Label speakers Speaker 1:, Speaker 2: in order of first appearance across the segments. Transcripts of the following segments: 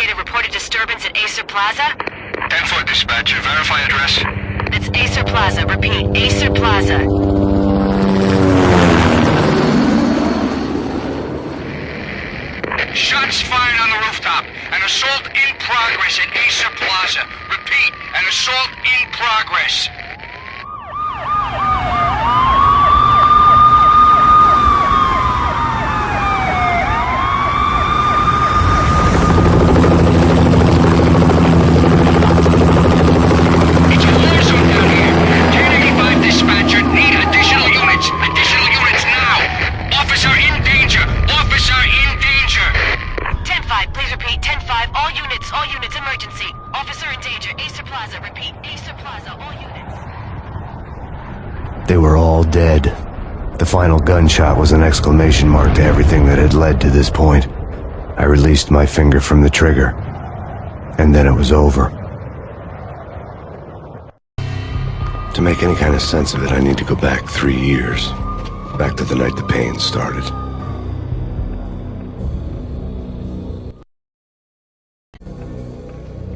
Speaker 1: Investigator reported disturbance at Acer Plaza.
Speaker 2: 10-4 dispatcher. Verify address.
Speaker 1: It's Acer Plaza. Repeat, Acer Plaza.
Speaker 2: Shots fired on the rooftop. An assault in progress at Acer Plaza. Repeat, an assault in progress. It's a war zone down here. 1085 dispatcher. Need additional units. Additional units now. Officer in danger. Officer in danger.
Speaker 1: 10-5, please repeat. 10-5, all units, emergency. Officer in danger, Acer Plaza. Repeat, Acer Plaza, all units.
Speaker 3: They were all dead. The final gunshot was an exclamation mark to everything that had led to this point. I released my finger from the trigger, and then it was over. To make any kind of sense of it, I need to go back 3 years. Back to the night the pain started.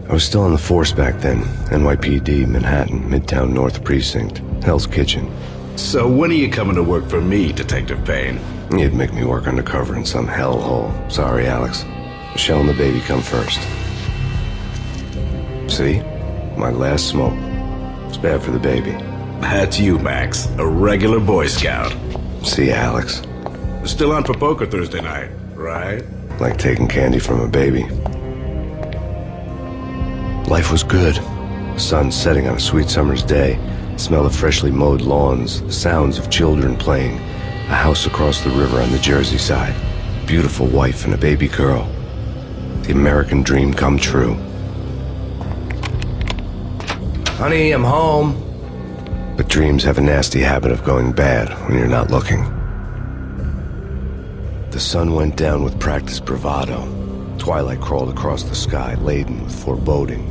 Speaker 3: I was still on the force back then. NYPD, Manhattan, Midtown North Precinct, Hell's Kitchen.
Speaker 4: So when are you coming to work for me, Detective Payne?
Speaker 3: You'd make me work undercover in some hellhole. Sorry, Alex. Michelle and the baby come first. See? My last smoke. It's bad for the baby.
Speaker 4: That's you, Max. A regular Boy Scout.
Speaker 3: See, Alex.
Speaker 4: Still on for poker Thursday night, right?
Speaker 3: Like taking candy from a baby. Life was good. The sun setting on a sweet summer's day. The smell of freshly mowed lawns. The sounds of children playing. A house across the river on the Jersey side. Beautiful wife and a baby girl. The American dream come true. Honey, I'm home. But dreams have a nasty habit of going bad when you're not looking. The sun went down with practiced bravado. Twilight crawled across the sky, laden with foreboding.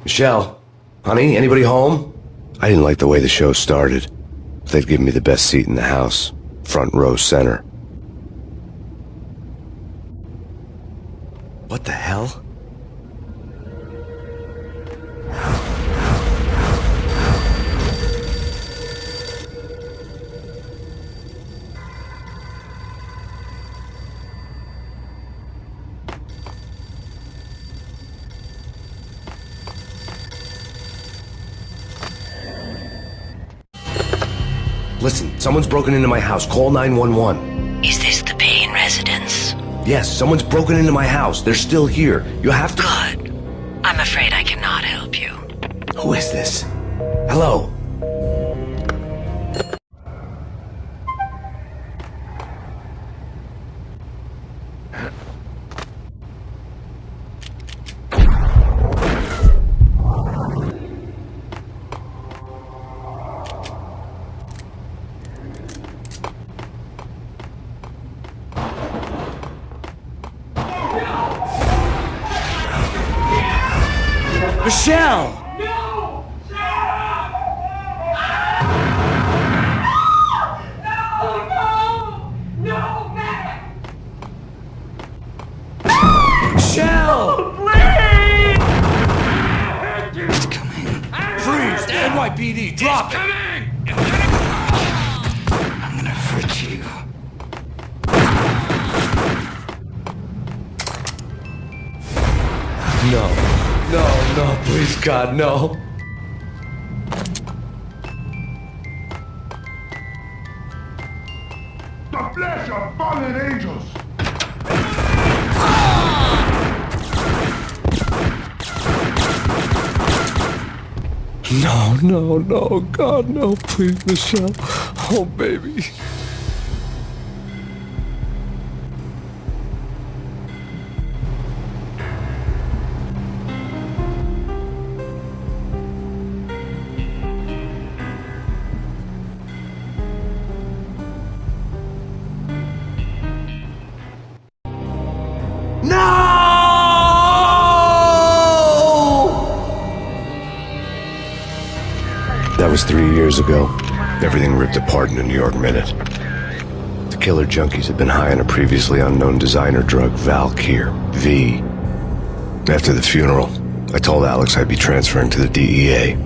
Speaker 3: Michelle, honey, anybody home? I didn't like the way the show started. They'd given me the best seat in the house, front row center. What the hell? Listen, someone's broken into my house. Call 911.
Speaker 1: Is this the Payne residence?
Speaker 3: Yes, someone's broken into my house. They're still here. You have to...
Speaker 1: Good. I'm afraid I cannot help you.
Speaker 3: Who is this? Hello? Michelle!
Speaker 5: No! No, man!
Speaker 3: Michelle!
Speaker 5: Please!
Speaker 3: It's coming. Freeze! NYPD, drop it! I'm gonna hurt you. No, please, God, no.
Speaker 6: The flesh of fallen angels!
Speaker 3: No, God, no, please, Michelle. Oh, baby. That was 3 years ago. Everything ripped apart in a New York minute. killer junkies had been high on a previously unknown designer drug, Valkyr, V. After the funeral, I told Alex I'd be transferring to the DEA.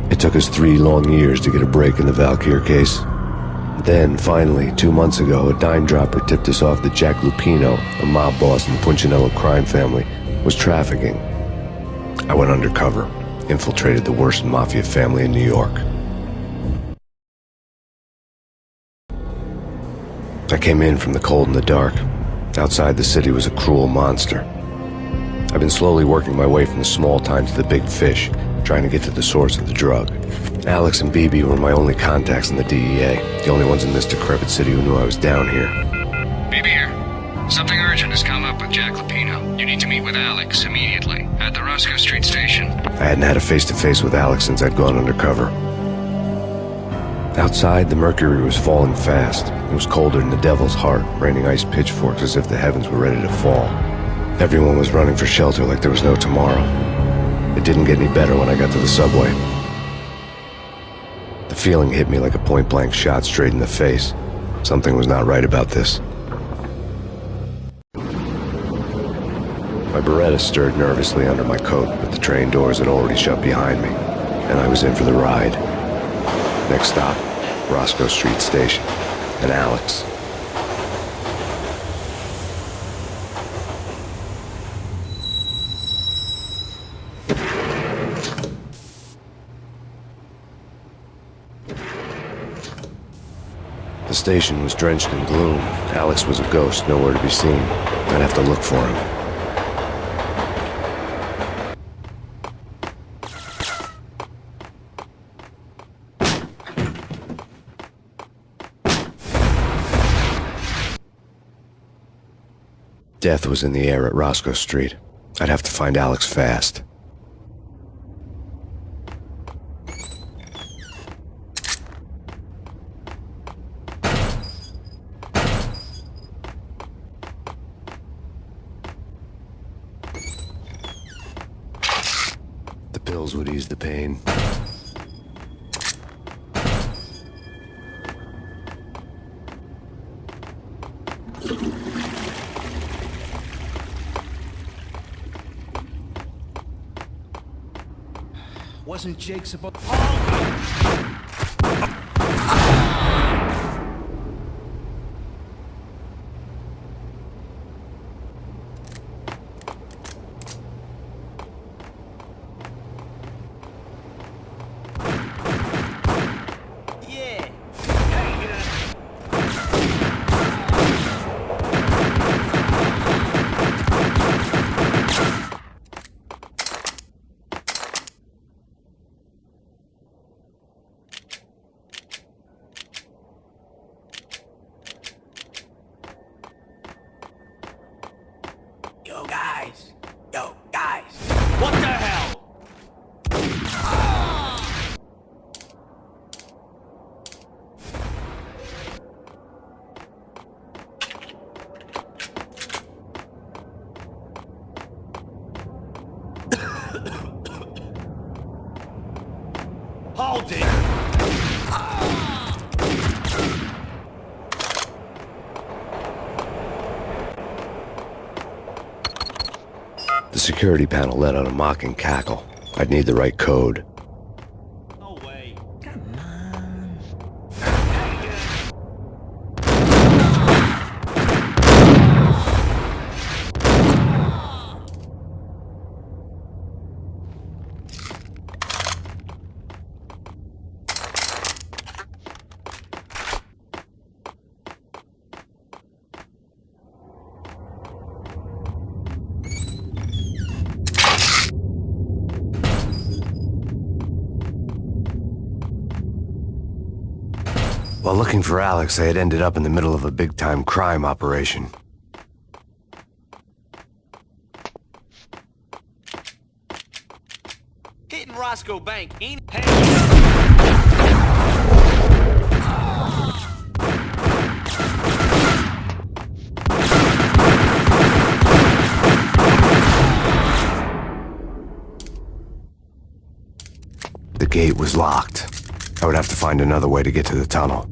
Speaker 3: It took us 3 long years to get a break in the Valkyr case. Then, finally, 2 months ago, a dime dropper tipped us off that Jack Lupino, a mob boss in the Punchinello crime family, was trafficking. I went undercover, infiltrated the worst mafia family in New York. I came in from the cold and the dark. Outside the city was a cruel monster. I've been slowly working my way from the small time to the big fish, trying to get to the source of the drug. Alex and BB were my only contacts in the DEA, the only ones in this decrepit city who knew I was down here.
Speaker 2: BB here. Something urgent has come up with Jack Lupino. You need to meet with Alex immediately at the Roscoe Street station.
Speaker 3: I hadn't had a face-to-face with Alex since I'd gone undercover. Outside, the mercury was falling fast. It was colder than the devil's heart, raining ice pitchforks as if the heavens were ready to fall. Everyone was running for shelter like there was no tomorrow. It didn't get any better when I got to the subway. The feeling hit me like a point-blank shot straight in the face. Something was not right about this. My Beretta stirred nervously under my coat, but the train doors had already shut behind me, and I was in for the ride. Next stop, Roscoe Street Station, and Alex. The station was drenched in gloom. Alex was a ghost, nowhere to be seen. I'd have to look for him. Death was in the air at Roscoe Street. I'd have to find Alex fast. The pills would ease the pain.
Speaker 7: Wasn't Jake supposed... Yo, guys. What the hell? Hold it!
Speaker 3: The security panel let out a mocking cackle. I'd need the right code.
Speaker 7: No way. Come
Speaker 3: While looking for Alex, I had ended up in the middle of a big-time crime operation.
Speaker 7: Hitting Roscoe Bank ain't...
Speaker 3: The gate was locked. I would have to find another way to get to the tunnel.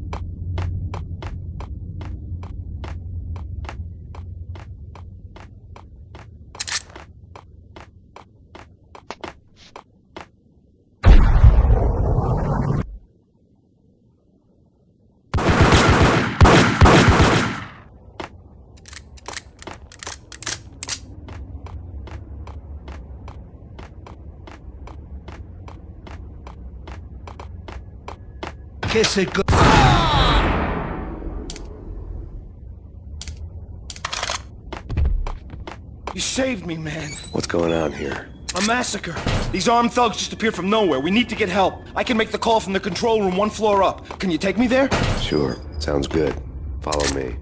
Speaker 7: Kiss it good.
Speaker 8: You saved me, man.
Speaker 3: What's going on here?
Speaker 8: A massacre. These armed thugs just appeared from nowhere. We need to get help. I can make the call from the control room 1 floor up. Can you take me there?
Speaker 3: Sure, sounds good. Follow me.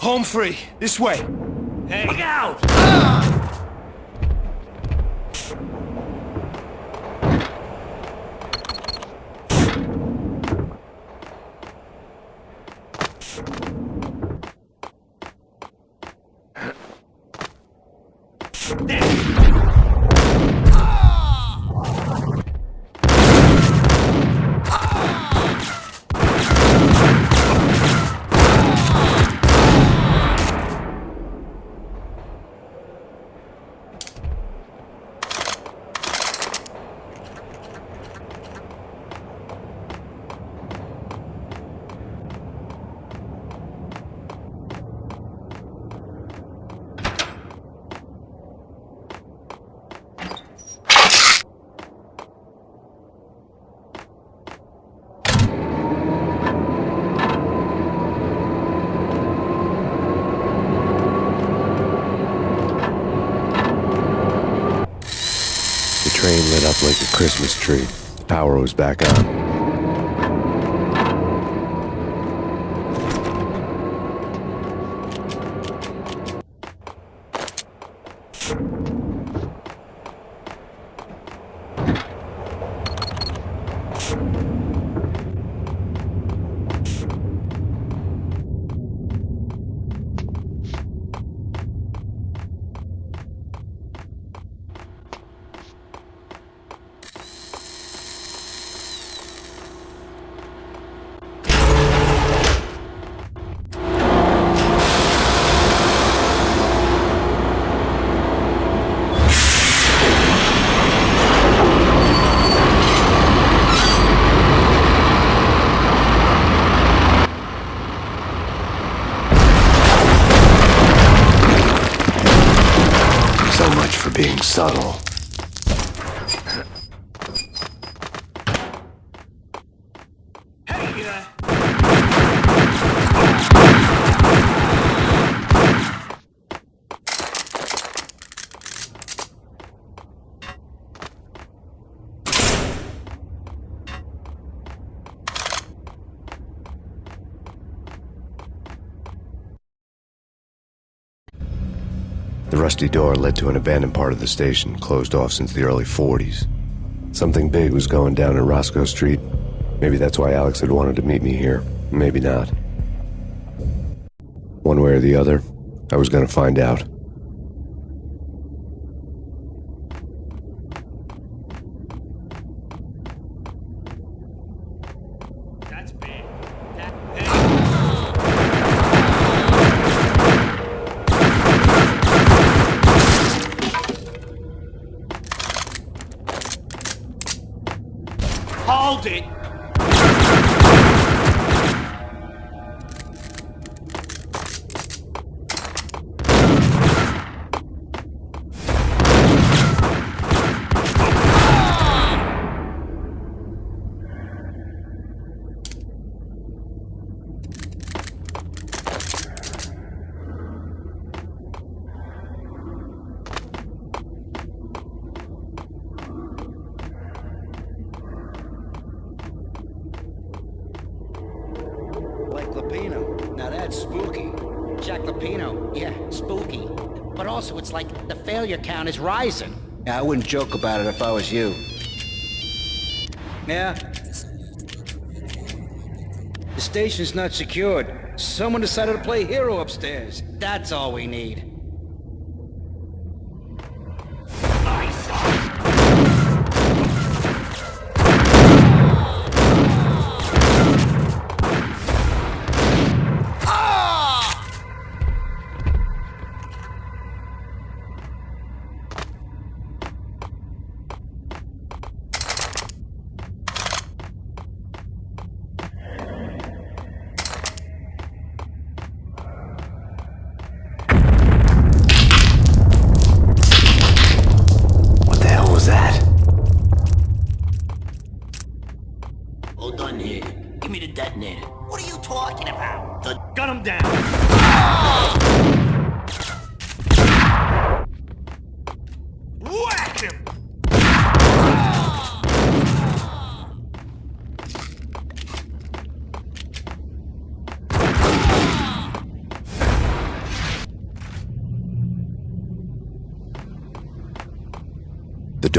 Speaker 8: Home free. This way.
Speaker 7: Hey. Look out!
Speaker 3: The train lit up like a Christmas tree. The power was back on. So much for being subtle. The rusty door led to an abandoned part of the station, closed off since the early 40s. Something big was going down at Roscoe Street. Maybe that's why Alex had wanted to meet me here. Maybe not. One way or the other, I was gonna find out.
Speaker 7: That's big. Hold it!
Speaker 9: Now that's spooky. Jack Lapino, yeah, spooky. But also it's like the failure count is rising.
Speaker 10: Yeah, I wouldn't joke about it if I was you.
Speaker 9: Yeah? The station's not secured. Someone decided to play hero upstairs. That's all we need.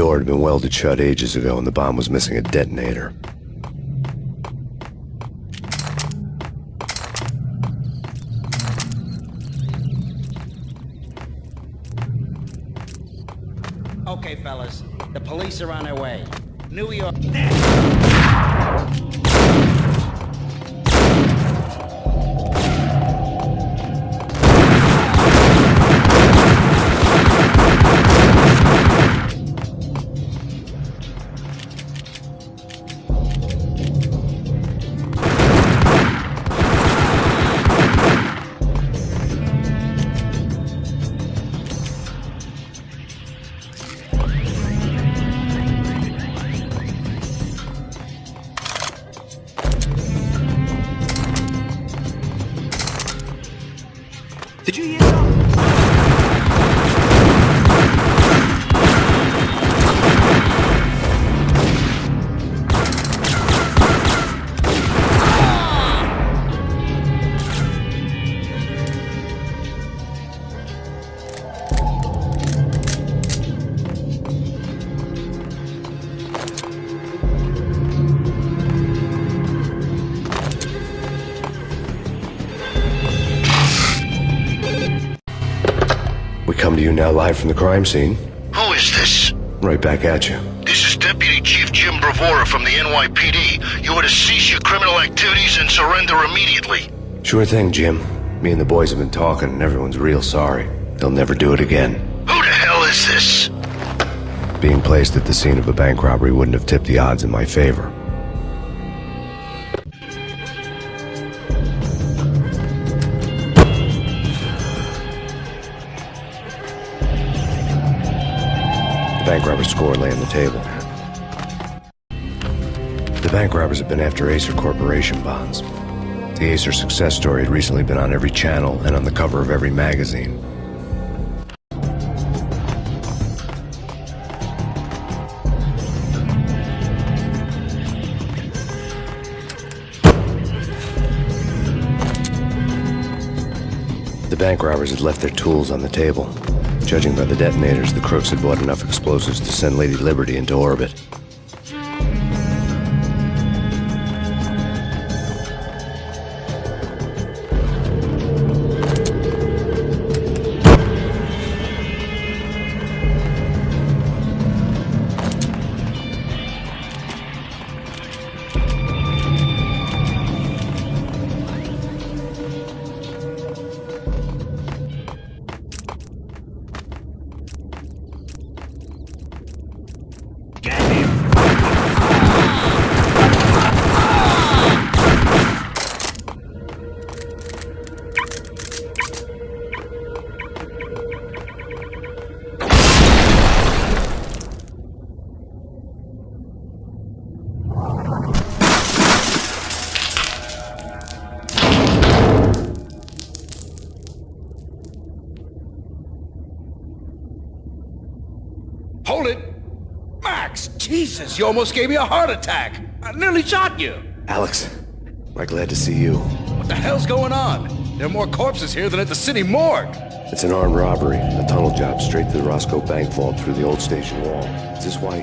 Speaker 3: door had been welded shut ages ago and the bomb was missing a detonator.
Speaker 9: Okay, fellas. The police are on their way. New York.
Speaker 7: Did you hear that?
Speaker 3: We come to you now live from the crime scene.
Speaker 11: Who is this?
Speaker 3: Right back at you.
Speaker 11: This is Deputy Chief Jim Bravura from the NYPD. You are to cease your criminal activities and surrender immediately.
Speaker 3: Sure thing, Jim. Me and the boys have been talking and everyone's real sorry. They'll never do it again.
Speaker 11: Who the hell is this?
Speaker 3: Being placed at the scene of a bank robbery wouldn't have tipped the odds in my favor. The bank robber's score lay on the table. The bank robbers have been after Acer Corporation bonds. The Acer success story had recently been on every channel and on the cover of every magazine. The bank robbers had left their tools on the table. Judging by the detonators, the crooks had bought enough explosives to send Lady Liberty into orbit.
Speaker 4: Hold it! Max! Jesus, you almost gave me a heart attack! I nearly shot you!
Speaker 3: Alex, we're glad to see you.
Speaker 4: What the hell's going on? There are more corpses here than at the city morgue!
Speaker 3: It's an armed robbery, a tunnel job straight to the Roscoe bank vault through the old station wall. Is this why?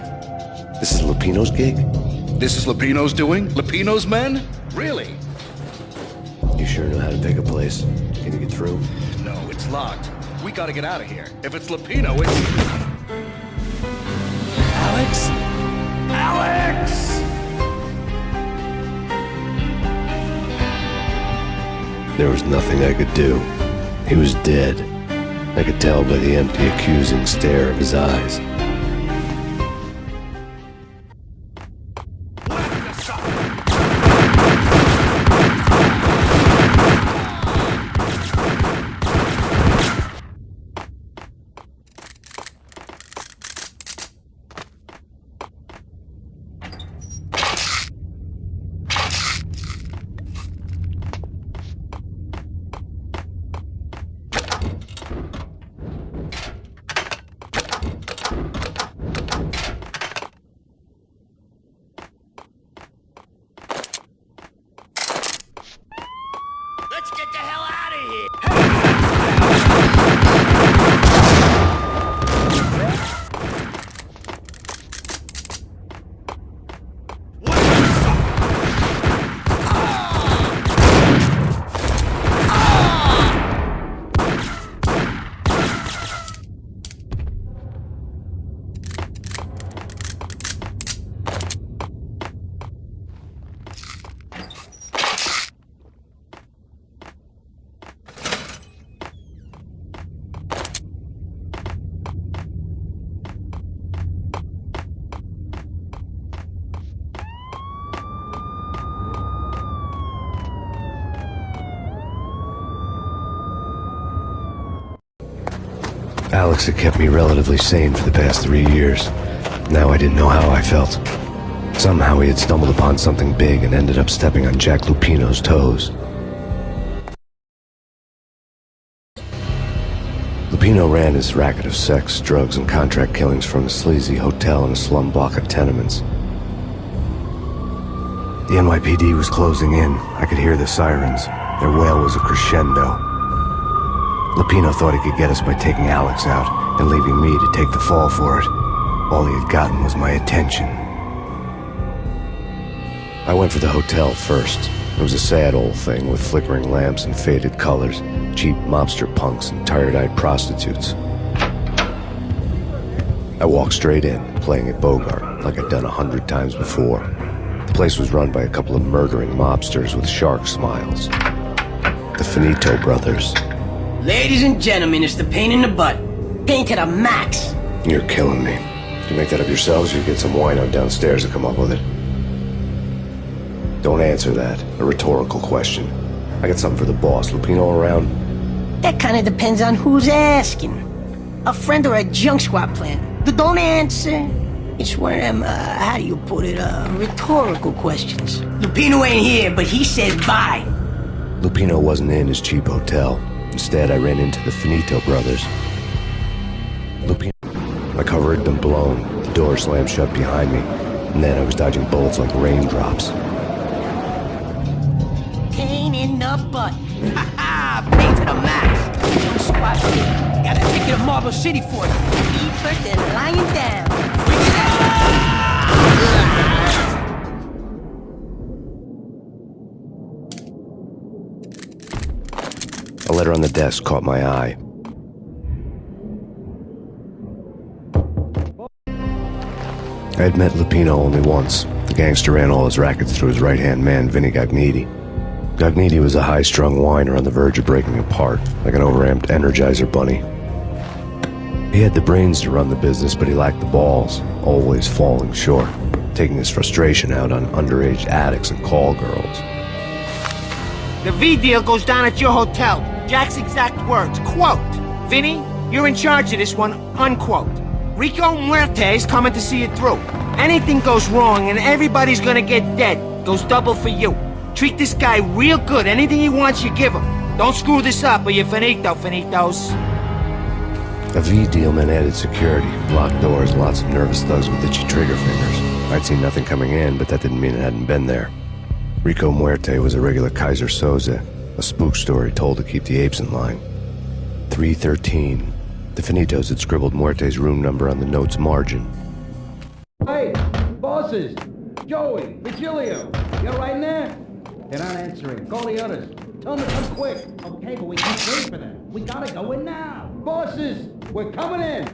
Speaker 3: This is Lupino's gig?
Speaker 4: This is Lupino's doing? Lupino's men? Really?
Speaker 3: You sure know how to pick a place? Can you get through?
Speaker 4: No, it's locked. We gotta get out of here. If it's Lupino, it's...
Speaker 7: Alex? Alex!
Speaker 3: There was nothing I could do. He was dead. I could tell by the empty, accusing stare of his eyes. Alex had kept me relatively sane for the past 3 years. Now I didn't know how I felt. Somehow he had stumbled upon something big and ended up stepping on Jack Lupino's toes. Lupino ran his racket of sex, drugs, and contract killings from a sleazy hotel in a slum block of tenements. The NYPD was closing in. I could hear the sirens. Their wail was a crescendo. Lupino thought he could get us by taking Alex out and leaving me to take the fall for it. All he had gotten was my attention. I went for the hotel first. It was a sad old thing with flickering lamps and faded colors, cheap mobster punks and tired-eyed prostitutes. I walked straight in, playing at Bogart, like I'd done 100 times before. The place was run by a couple of murdering mobsters with shark smiles. The Finito brothers.
Speaker 12: Ladies and gentlemen, it's the pain in the butt. Pain to the max.
Speaker 3: You're killing me. You make that up yourselves, or you get some wino downstairs to come up with it? Don't answer that. A rhetorical question. I got something for the boss. Lupino around?
Speaker 12: That kind of depends on who's asking. A friend or a junk squad plan. Don't answer. It's one of them, how do you put it, rhetorical questions. Lupino ain't here, but he said bye.
Speaker 3: Lupino wasn't in his cheap hotel. Instead, I ran into the Finito brothers. Lupino. My cover had been blown. The door slammed shut behind me. And then I was dodging bullets like raindrops.
Speaker 12: Pain in the butt. Ha ha! Pain to the max. Junk squad plan. Got a ticket to Marble City for you. Eat first and lying down.
Speaker 3: A letter on the desk caught my eye. I had met Lupino only once. The gangster ran all his rackets through his right-hand man, Vinny Gagniti. Gagniti was a high-strung whiner on the verge of breaking apart, like an overamped Energizer bunny. He had the brains to run the business, but he lacked the balls, always falling short, taking his frustration out on underage addicts and call girls.
Speaker 13: The V deal goes down at your hotel. Jack's exact words, quote, "Vinny, you're in charge of this one," unquote. Rico Muerte's coming to see it through. Anything goes wrong and everybody's gonna get dead. Goes double for you. Treat this guy real good. Anything he wants, you give him. Don't screw this up or you're finito, finitos.
Speaker 3: A V deal meant added security, locked doors, lots of nervous thugs with itchy trigger fingers. I'd seen nothing coming in, but that didn't mean it hadn't been there. Rico Muerte was a regular Kaiser Soze, a spook story told to keep the apes in line. 313. The Finitos had scribbled Muerte's room number on the note's margin.
Speaker 4: Hey, bosses! Joey, Vigilio, you're right in there? They're not answering. Call the others. Tell them to come quick. Okay, but we can't wait for them. We gotta go in now. Bosses, we're coming in.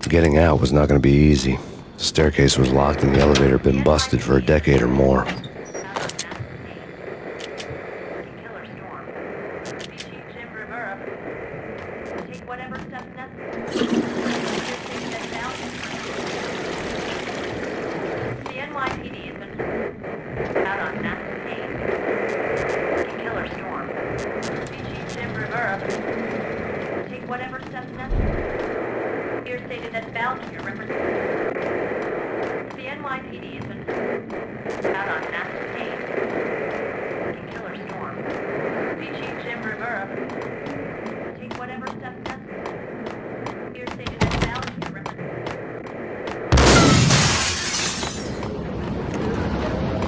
Speaker 3: Getting out was not going to be easy. The staircase was locked and the elevator had been busted for a decade or more.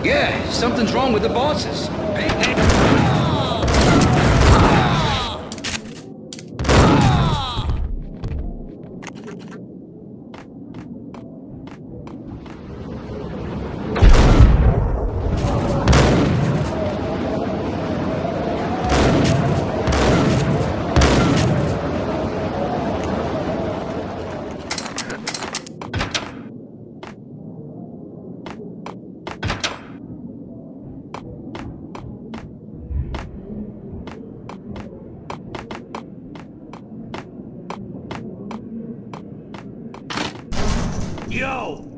Speaker 4: Yeah, something's wrong with the bosses.
Speaker 7: Yo!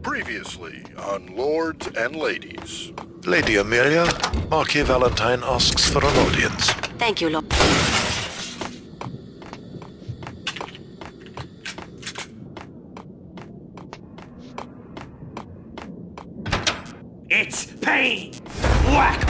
Speaker 11: Previously on Lords and Ladies.
Speaker 14: Lady Amelia, Marquis Valentine asks for an audience.
Speaker 1: Thank you, Lord.
Speaker 7: It's Payne! Whack!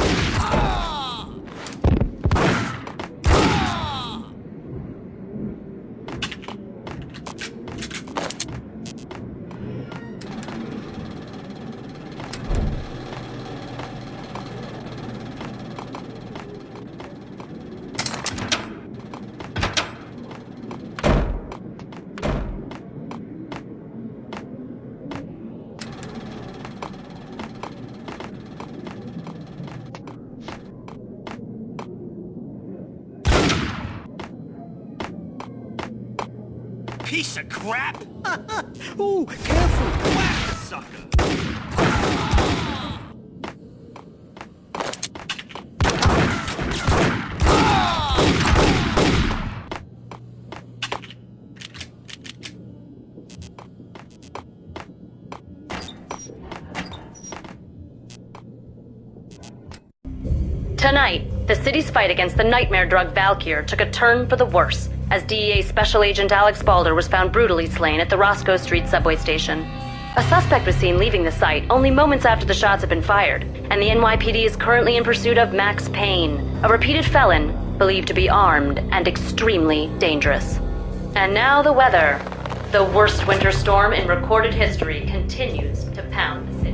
Speaker 7: Piece of crap! Ooh, careful! Whack the sucker!
Speaker 1: Tonight, the city's fight against the nightmare drug Valkyr took a turn for the worse, as DEA Special Agent Alex Balder was found brutally slain at the Roscoe Street subway station. A suspect was seen leaving the site only moments after the shots had been fired, and the NYPD is currently in pursuit of Max Payne, a repeated felon believed to be armed and extremely dangerous. And now the weather. The worst winter storm in recorded history continues to pound the city.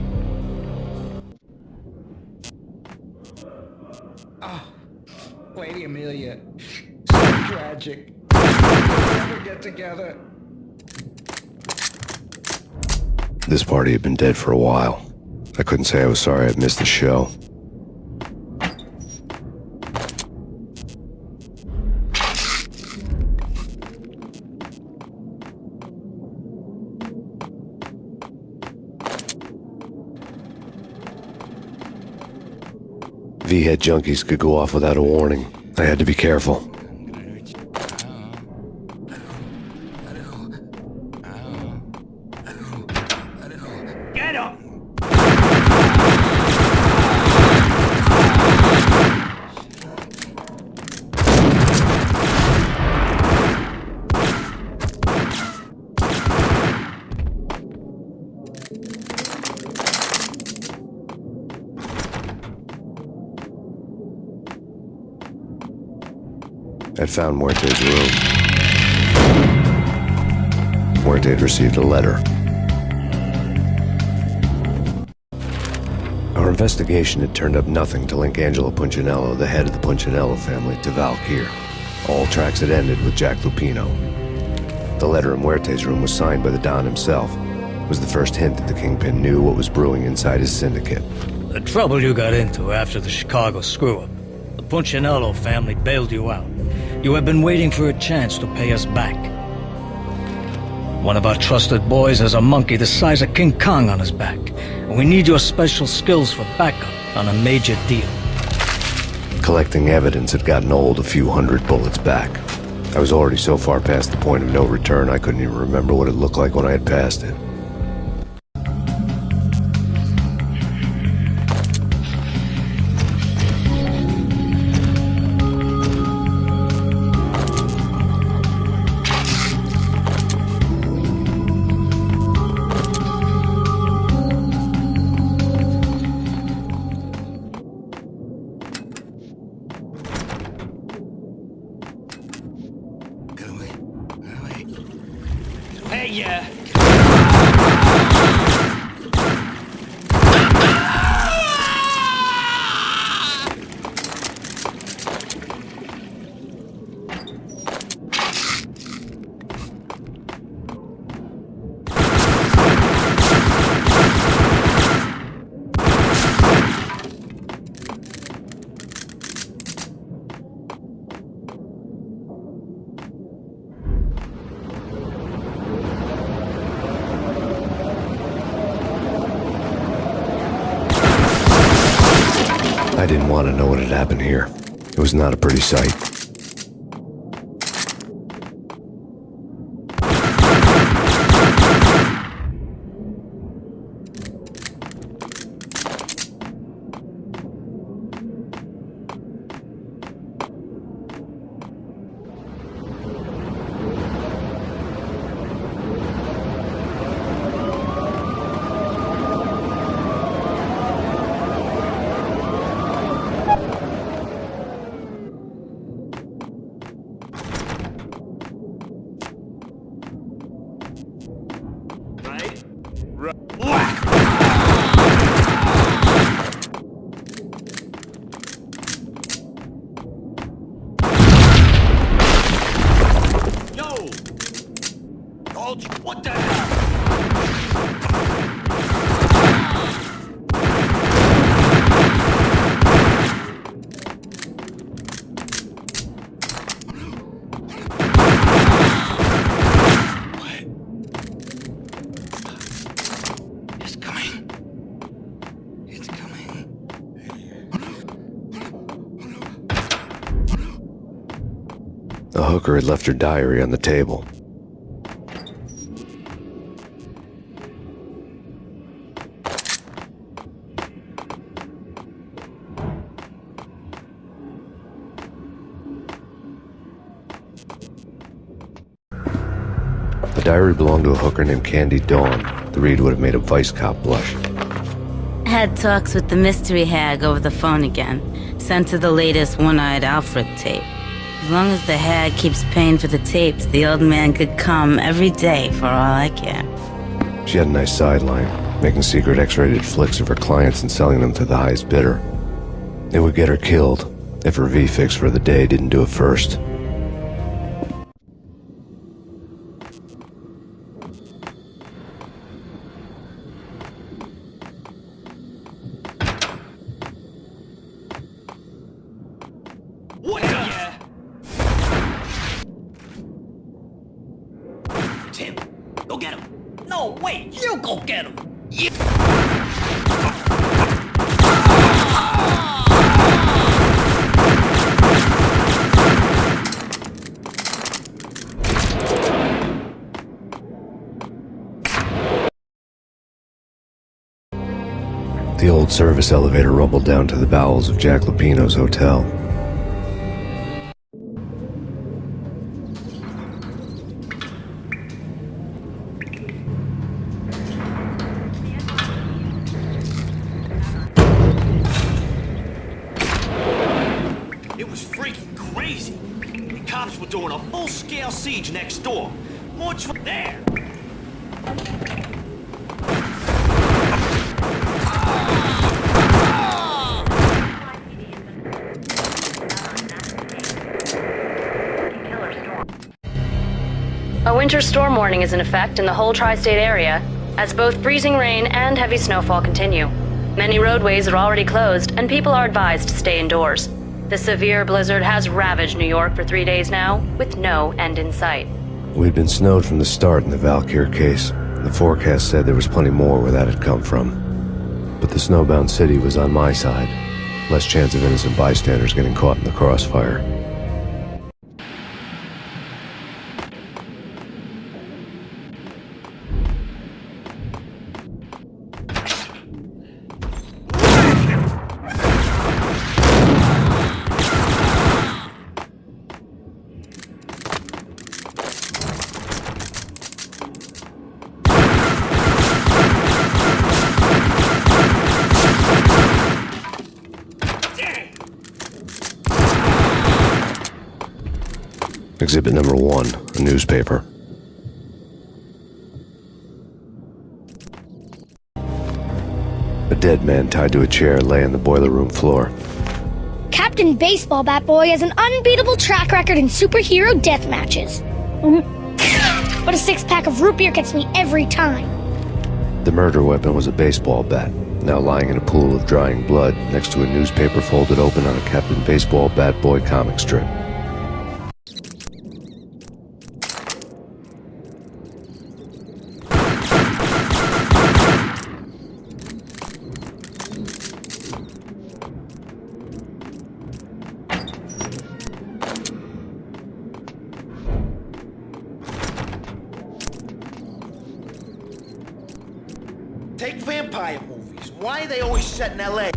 Speaker 4: Oh, Lady Amelia. So tragic. We'll never get together.
Speaker 3: This party had been dead for a while. I couldn't say I was sorry I'd missed the show. V-head junkies could go off without a warning. I had to be careful.
Speaker 7: Get him!
Speaker 3: I'd found Muerte's room. Muerte had received a letter. Our investigation had turned up nothing to link Angelo Punchinello, the head of the Punchinello family, to Valkyr. All tracks had ended with Jack Lupino. The letter in Muerte's room was signed by the Don himself. It was the first hint that the Kingpin knew what was brewing inside his syndicate.
Speaker 15: The trouble you got into after the Chicago screw-up. The Punchinello family bailed you out. You have been waiting for a chance to pay us back. One of our trusted boys has a monkey the size of King Kong on his back, and we need your special skills for backup on a major deal.
Speaker 3: Collecting evidence had gotten old a few hundred bullets back. I was already so far past the point of no return I couldn't even remember what it looked like when I had passed it.
Speaker 7: Hey, yeah.
Speaker 3: I didn't want to know what had happened here. It was not a pretty sight.
Speaker 7: What the hell?
Speaker 2: It's coming. It's coming.
Speaker 3: The hooker had left her diary on the table. The diary belonged to a hooker named Candy Dawn. The read would have made a vice cop blush.
Speaker 16: Had talks with the mystery hag over the phone again. Sent to the latest one-eyed Alfred tape. As long as the hag keeps paying for the tapes, the old man could come every day for all I care.
Speaker 3: She had a nice sideline, making secret X-rated flicks of her clients and selling them to the highest bidder. It would get her killed if her V-fix for the day didn't do it first.
Speaker 7: What the?
Speaker 2: Tim, go get him.
Speaker 7: No, wait, you go get him.
Speaker 3: The old service elevator rumbled down to the bowels of Jack Lupino's hotel.
Speaker 7: It was freaking crazy. The cops were doing a full-scale siege next door. More there.
Speaker 1: A winter storm warning is in effect in the whole tri-state area, as both freezing rain and heavy snowfall continue. Many roadways are already closed, and people are advised to stay indoors. The severe blizzard has ravaged New York for 3 days now, with no end in sight.
Speaker 3: We'd been snowed from the start in the Valkyr case. The forecast said there was plenty more where that had come from. But the snowbound city was on my side. Less chance of innocent bystanders getting caught in the crossfire. Exhibit number 1, a newspaper. A dead man tied to a chair lay on the boiler room floor.
Speaker 17: Captain Baseball Bat Boy has an unbeatable track record in superhero death matches. But a 6-pack of root beer gets me every time.
Speaker 3: The murder weapon was a baseball bat, now lying in a pool of drying blood next to a newspaper folded open on a Captain Baseball Bat Boy comic strip.
Speaker 7: Take vampire movies. Why are they always set in L.A.?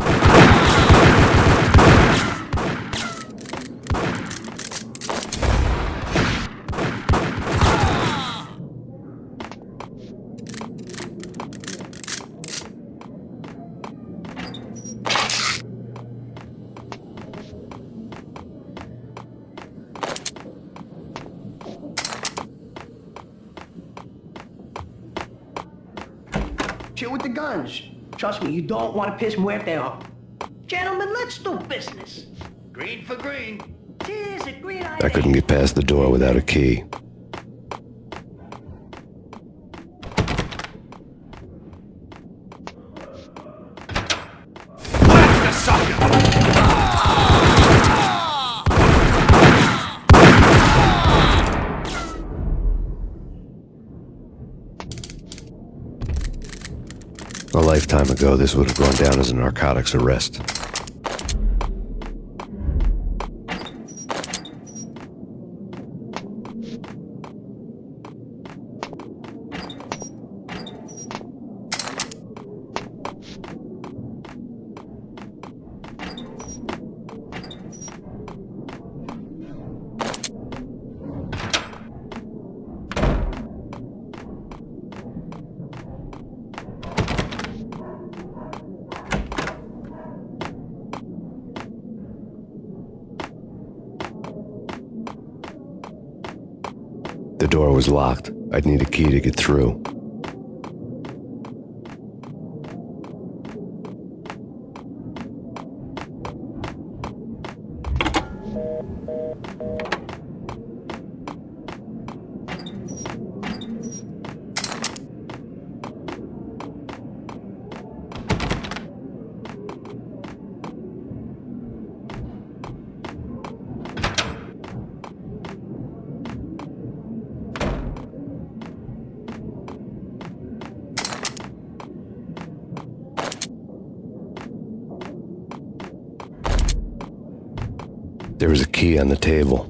Speaker 12: Chill with the guns. Trust me, you don't want to piss Muerte off. Gentlemen, let's do business.
Speaker 7: Green for green.
Speaker 12: Tis a green
Speaker 3: I couldn't get past the door without a key.
Speaker 7: Whack the sucker!
Speaker 3: A lifetime ago, this would have gone down as a narcotics arrest. The door was locked. I'd need a key to get through. There was a key on the table.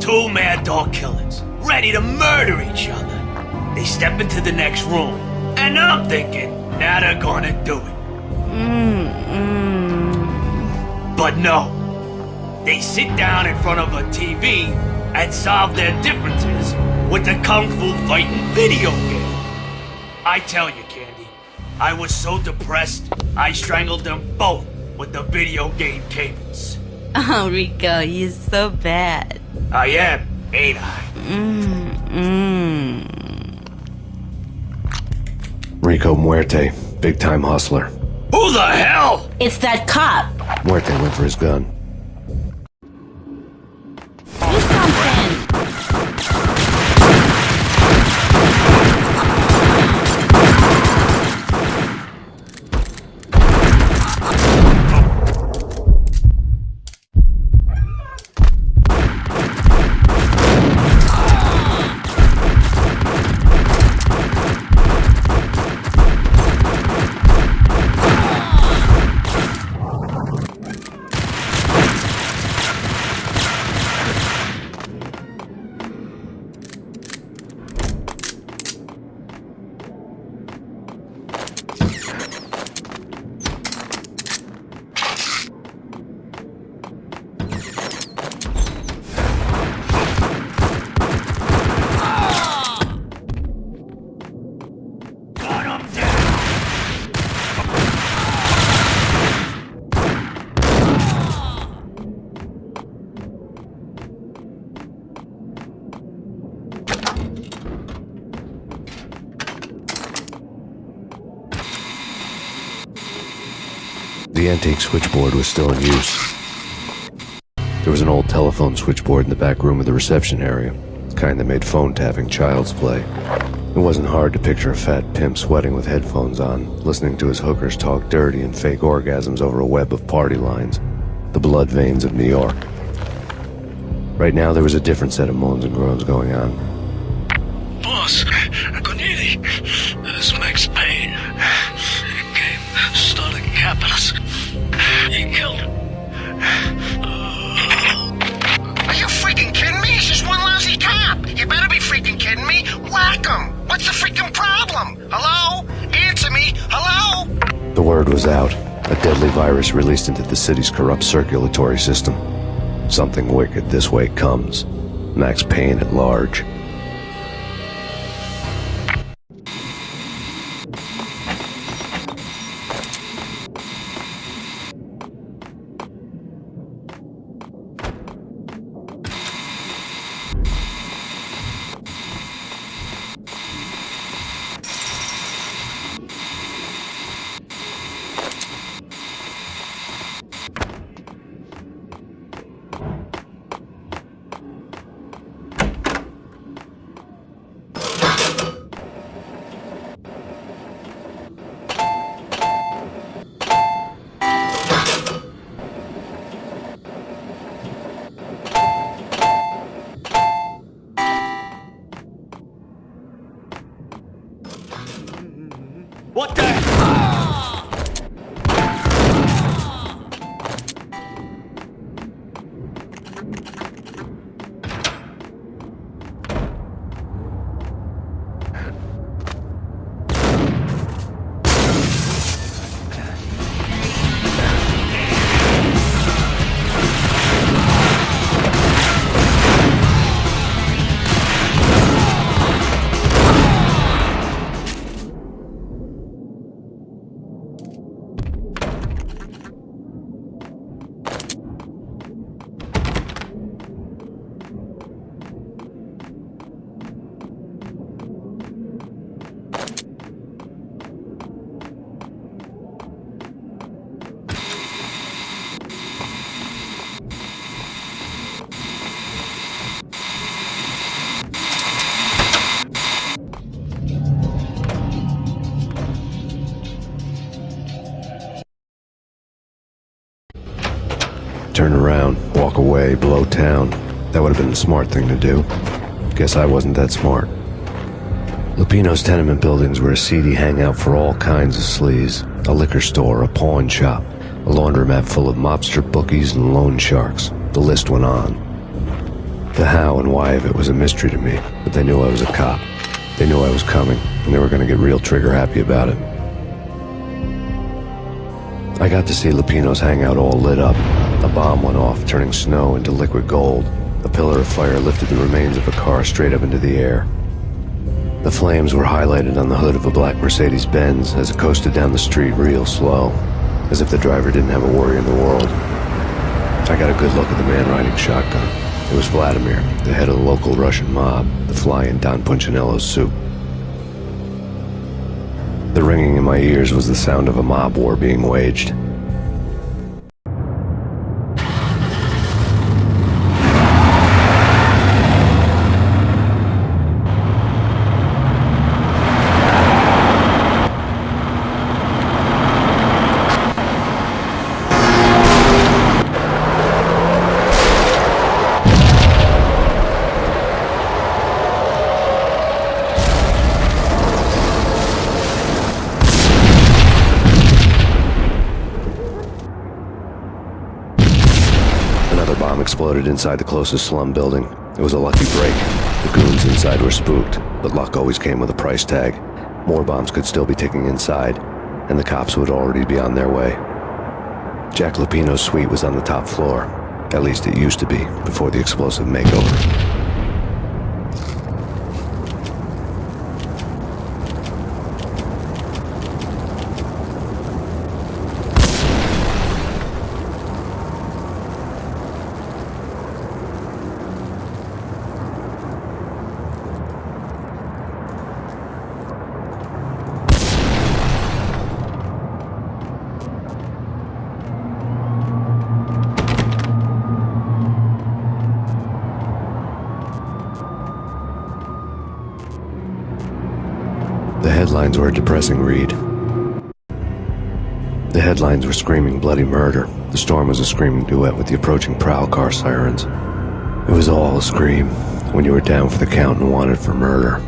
Speaker 7: Two mad dog killers, ready to murder each other. They step into the next room, and I'm thinking, now they're gonna do it. But no. They sit down in front of a TV and solve their differences with the Kung Fu fighting video game. I tell you, Candy, I was so depressed, I strangled them both with the video game cables.
Speaker 16: Oh, Rico, you're so bad.
Speaker 7: I am, ain't I?
Speaker 3: Rico Muerte, big-time hustler.
Speaker 7: Who the hell?
Speaker 16: It's that cop.
Speaker 3: Muerte went for his gun.
Speaker 16: Do something.
Speaker 3: The antique switchboard was still in use. There was an old telephone switchboard in the back room of the reception area, the kind that made phone tapping child's play. It wasn't hard to picture a fat pimp sweating with headphones on, listening to his hookers talk dirty and fake orgasms over a web of party lines, the blood veins of New York. Right now, there was a different set of moans and groans going on.
Speaker 18: Boss, Cornelia, this Max Payne. Game started capping us. He killed him.
Speaker 11: Are you freaking kidding me? It's just one lousy cop. You better be freaking kidding me. Whack him. What's the freaking problem? Hello? Answer me. Hello?
Speaker 3: The word was out. A deadly virus released into the city's corrupt circulatory system. Something wicked this way comes. Max Payne at large.
Speaker 7: What the?
Speaker 3: Turn around, walk away, blow town. That would have been the smart thing to do. Guess I wasn't that smart. Lupino's tenement buildings were a seedy hangout for all kinds of sleaze. A liquor store, a pawn shop, a laundromat full of mobster bookies and loan sharks. The list went on. The how and why of it was a mystery to me, but they knew I was a cop. They knew I was coming, and they were going to get real trigger happy about it. I got to see Lupino's hangout all lit up. A bomb went off, turning snow into liquid gold. A pillar of fire lifted the remains of a car straight up into the air. The flames were highlighted on the hood of a black Mercedes-Benz as it coasted down the street real slow, as if the driver didn't have a worry in the world. I got a good look at the man riding shotgun. It was Vladimir, the head of the local Russian mob, the fly in Don Punchinello's soup. The ringing in my ears was the sound of a mob war being waged. Exploded inside the closest slum building. It was a lucky break. The goons inside were spooked, but luck always came with a price tag. More bombs could still be ticking inside, and the cops would already be on their way. Jack Lupino's suite was on the top floor. At least it used to be, before the explosive makeover. The headlines were a depressing read. The headlines were screaming bloody murder. The storm was a screaming duet with the approaching prowl car sirens. It was all a scream when you were down for the count and wanted for murder.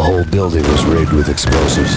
Speaker 3: The whole building was rigged with explosives.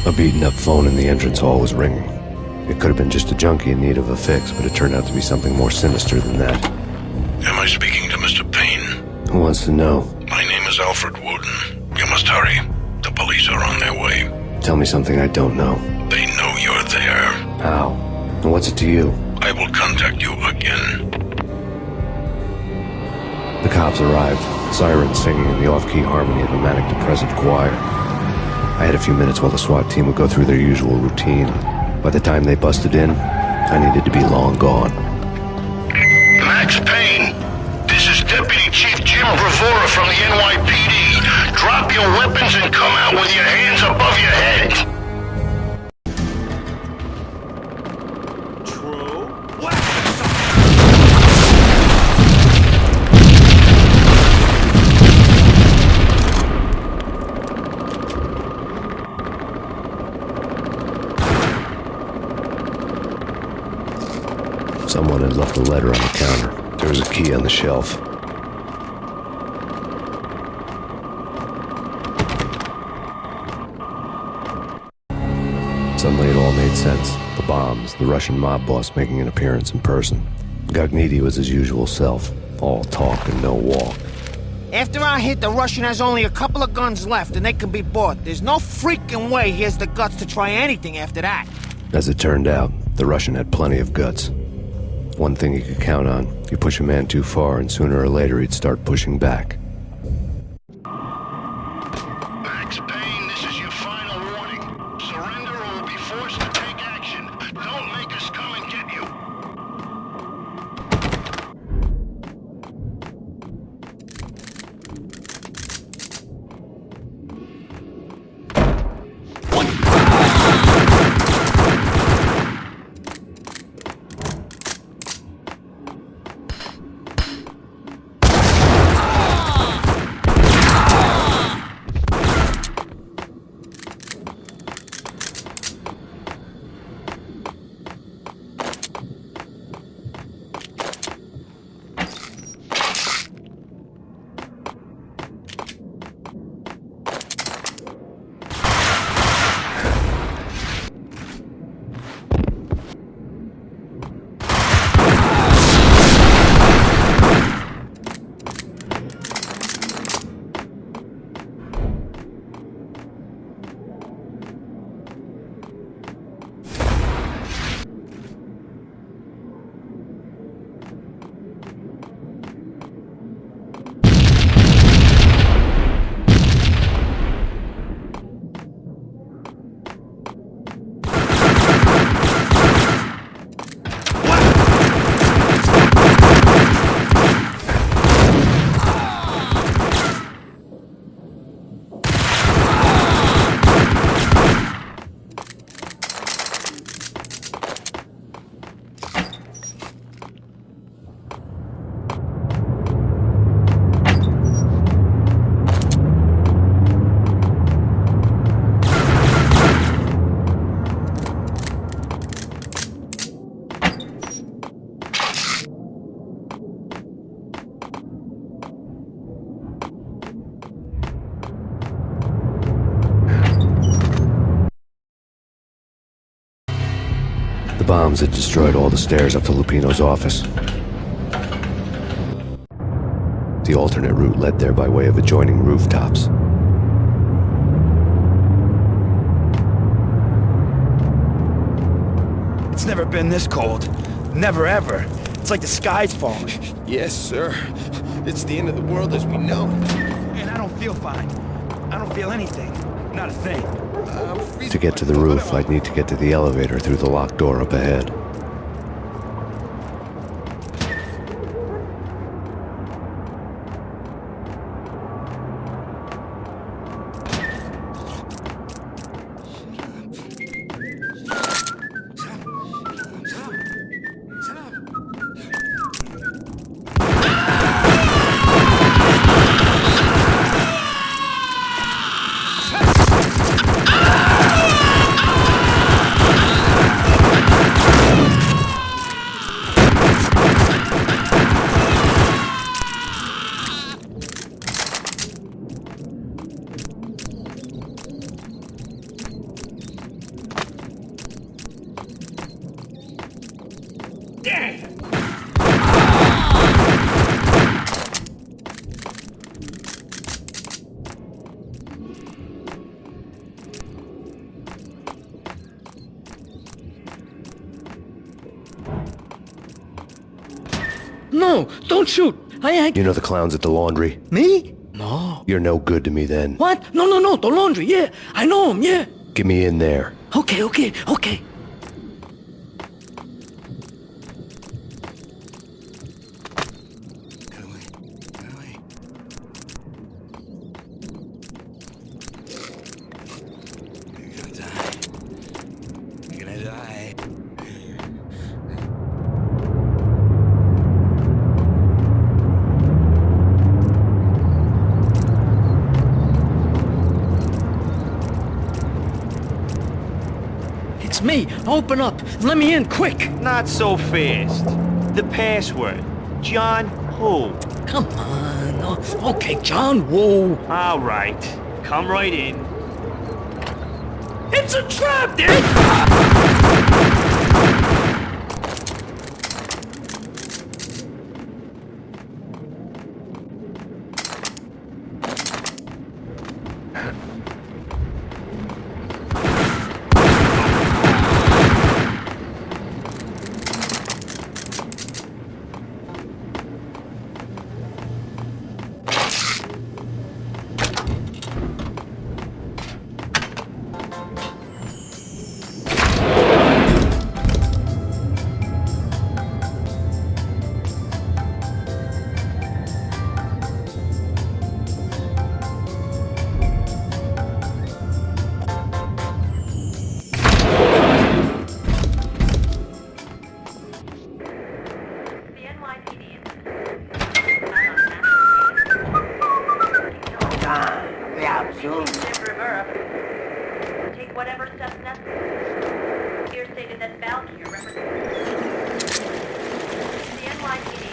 Speaker 3: A beaten-up phone in the entrance hall was ringing. It could have been just a junkie in need of a fix, but it turned out to be something more sinister than that.
Speaker 14: Am I speaking to Mr. Payne?
Speaker 3: Who wants to know?
Speaker 14: My name is Alfred Wooden. You must hurry. The police are on their way.
Speaker 3: Tell me something I don't know.
Speaker 14: They know you're there.
Speaker 3: How? And what's it to you?
Speaker 14: I will contact you again.
Speaker 3: The cops arrived, sirens singing in the off-key harmony of a manic-depressive choir. I had a few minutes while the SWAT team would go through their usual routine. By the time they busted in, I needed to be long gone.
Speaker 11: Max Payne, this is Deputy Chief Jim Bravura from the NYPD. Drop your weapons and come out with your hands above your head.
Speaker 3: Someone had left a letter on the counter. There was a key on the shelf. Suddenly it all made sense. The bombs, the Russian mob boss making an appearance in person. Gagniti was his usual self. All talk and no walk.
Speaker 13: After our hit, the Russian has only a couple of guns left and they can be bought. There's no freaking way he has the guts to try anything after that.
Speaker 3: As it turned out, the Russian had plenty of guts. One thing you could count on, you push a man too far and sooner or later he'd start pushing back.
Speaker 11: Max Payne, this is your final warning. Surrender or we'll be forced to take action. Don't make us come and get you.
Speaker 3: The bombs had destroyed all the stairs up to Lupino's office. The alternate route led there by way of adjoining rooftops.
Speaker 8: It's never been this cold. Never ever. It's like the sky's falling.
Speaker 19: Yes, sir. It's the end of the world as we know it.
Speaker 8: And I don't feel fine. I don't feel anything. Not a thing.
Speaker 3: To get to the roof, I'd need to get to the elevator through the locked door up ahead.
Speaker 15: No, don't shoot.
Speaker 3: You know the clowns at the laundry?
Speaker 15: Me? No.
Speaker 3: You're no good to me then.
Speaker 15: What? No, the laundry, yeah. I know him, yeah.
Speaker 3: Get me in there.
Speaker 15: Okay. It's me. Open up. Let me in, quick.
Speaker 13: Not so fast. The password. John who?
Speaker 15: Come on. Okay, John Woo.
Speaker 13: All right. Come right in. It's a trap, dude!
Speaker 1: Take whatever steps necessary. Here stated that Valkyrie represents the NYPD.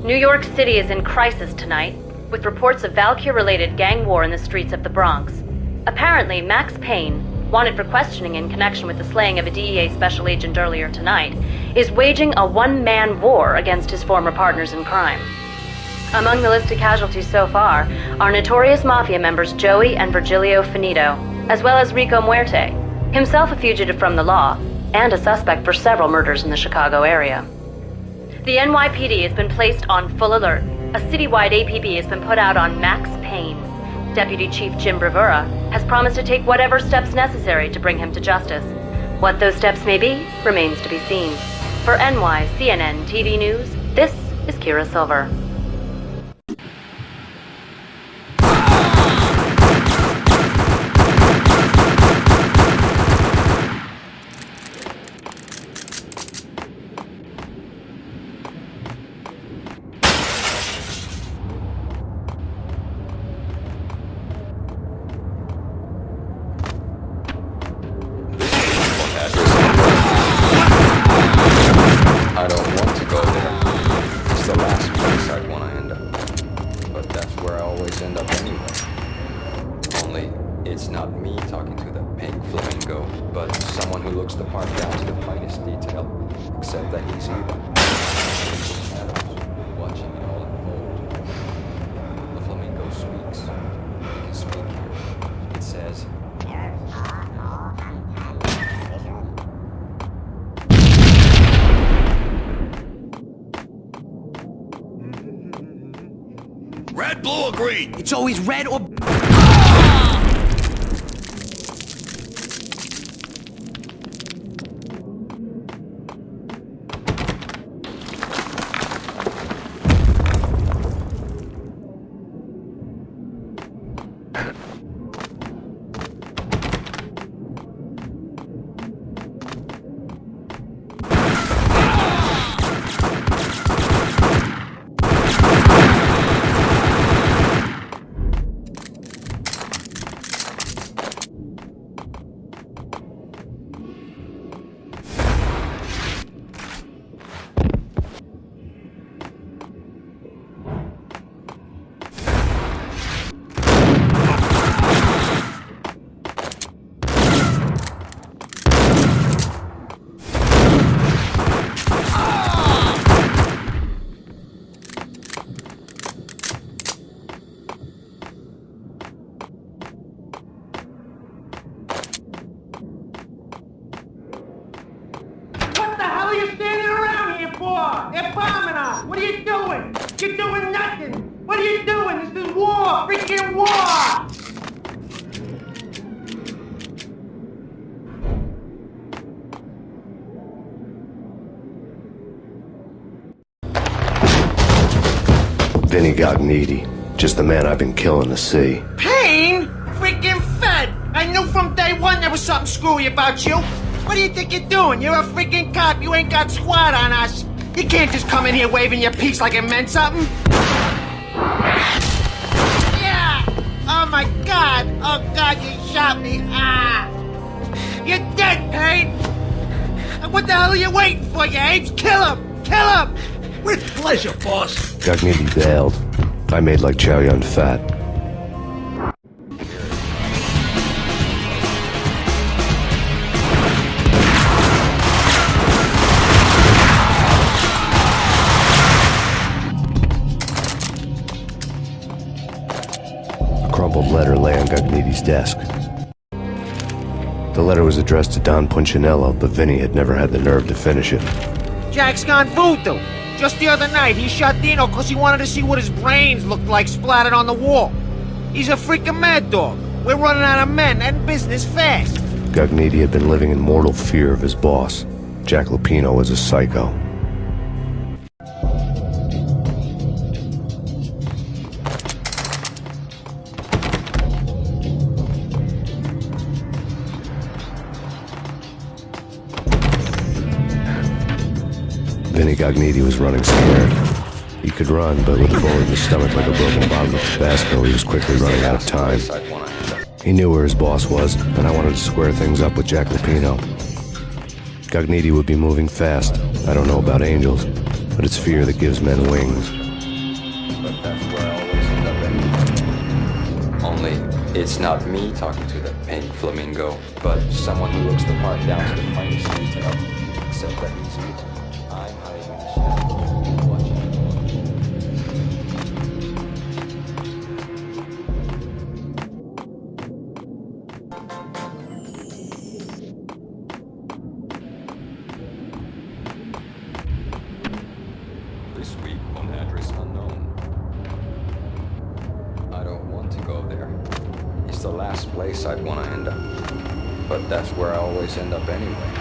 Speaker 1: New York City is in crisis tonight, with reports of Valkyrie-related gang war in the streets of the Bronx. Apparently, Max Payne, wanted for questioning in connection with the slaying of a DEA special agent earlier tonight, is waging a one-man war against his former partners in crime. Among the listed casualties so far are notorious mafia members Joey and Virgilio Finito, as well as Rico Muerte, himself a fugitive from the law, and a suspect for several murders in the Chicago area. The NYPD has been placed on full alert. A citywide APB has been put out on Max Payne. Deputy Chief Jim Bravura has promised to take whatever steps necessary to bring him to justice. What those steps may be remains to be seen. For NYCNN TV News, this is Kira Silver.
Speaker 20: I don't want to go there. It's the last place I'd want to end up. But that's where I always end up anyway. Only, it's not me talking to the pink flamingo, but someone who looks the part down to the finest detail. Except that he's evil.
Speaker 18: blue or green?
Speaker 13: It's always red or...
Speaker 5: What the hell are you standing around here for? They're bombing us. What are you doing? You're doing nothing. What are you doing? This is war. Freaking war.
Speaker 3: Vinny Gognitti, just the man I've been killing to see.
Speaker 13: Payne? Freaking Fed! I knew from day one there was something screwy about you. What do you think you're doing? You're a freaking cop. You ain't got squad on us. You can't just come in here waving your piece like it meant something. Yeah! Oh my God! Oh God, you shot me! Ah! You're dead, Payne! And what the hell are you waiting for, you apes? Kill him! Kill him!
Speaker 18: With pleasure, boss.
Speaker 3: Gognitti bailed. I made like Chow Yun Fat. A crumpled letter lay on Gognitti's desk. The letter was addressed to Don Punchinello, but Vinny had never had the nerve to finish it.
Speaker 13: Jack's gone voodoo. Just the other night, he shot Dino because he wanted to see what his brains looked like splattered on the wall. He's a freaking mad dog. We're running out of men and business fast.
Speaker 3: Gognitti had been living in mortal fear of his boss. Jack Lupino was a psycho. Vinny Gognitti was running scared. He could run, but with a bullet in his stomach like a broken bottle of Tabasco, he was quickly running out of time. He knew where his boss was, and I wanted to square things up with Jack Lupino. Gognitti would be moving fast. I don't know about angels, but it's fear that gives men wings.
Speaker 20: But that's where I always end up anyway. Only, it's not me talking to the pink flamingo, but someone who looks the part down to the finest detail. Except that he's me. I'm hiding in the shadows, watching. This week on address unknown. I don't want to go there. It's the last place I'd want to end up. But that's where I always end up anyway.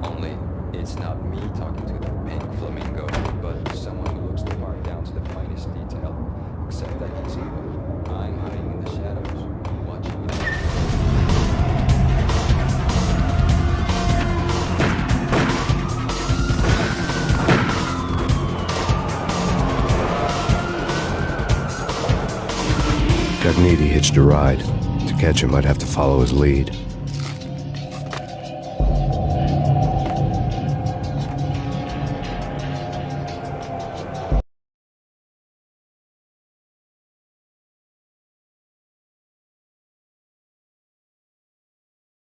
Speaker 20: Only, it's not me talking to the pink flamingo, but someone who looks the part down to the finest detail. Except that he's evil. I'm hiding in the shadows, watching it.
Speaker 3: Gognitti hitched a ride. To catch him, I'd have to follow his lead.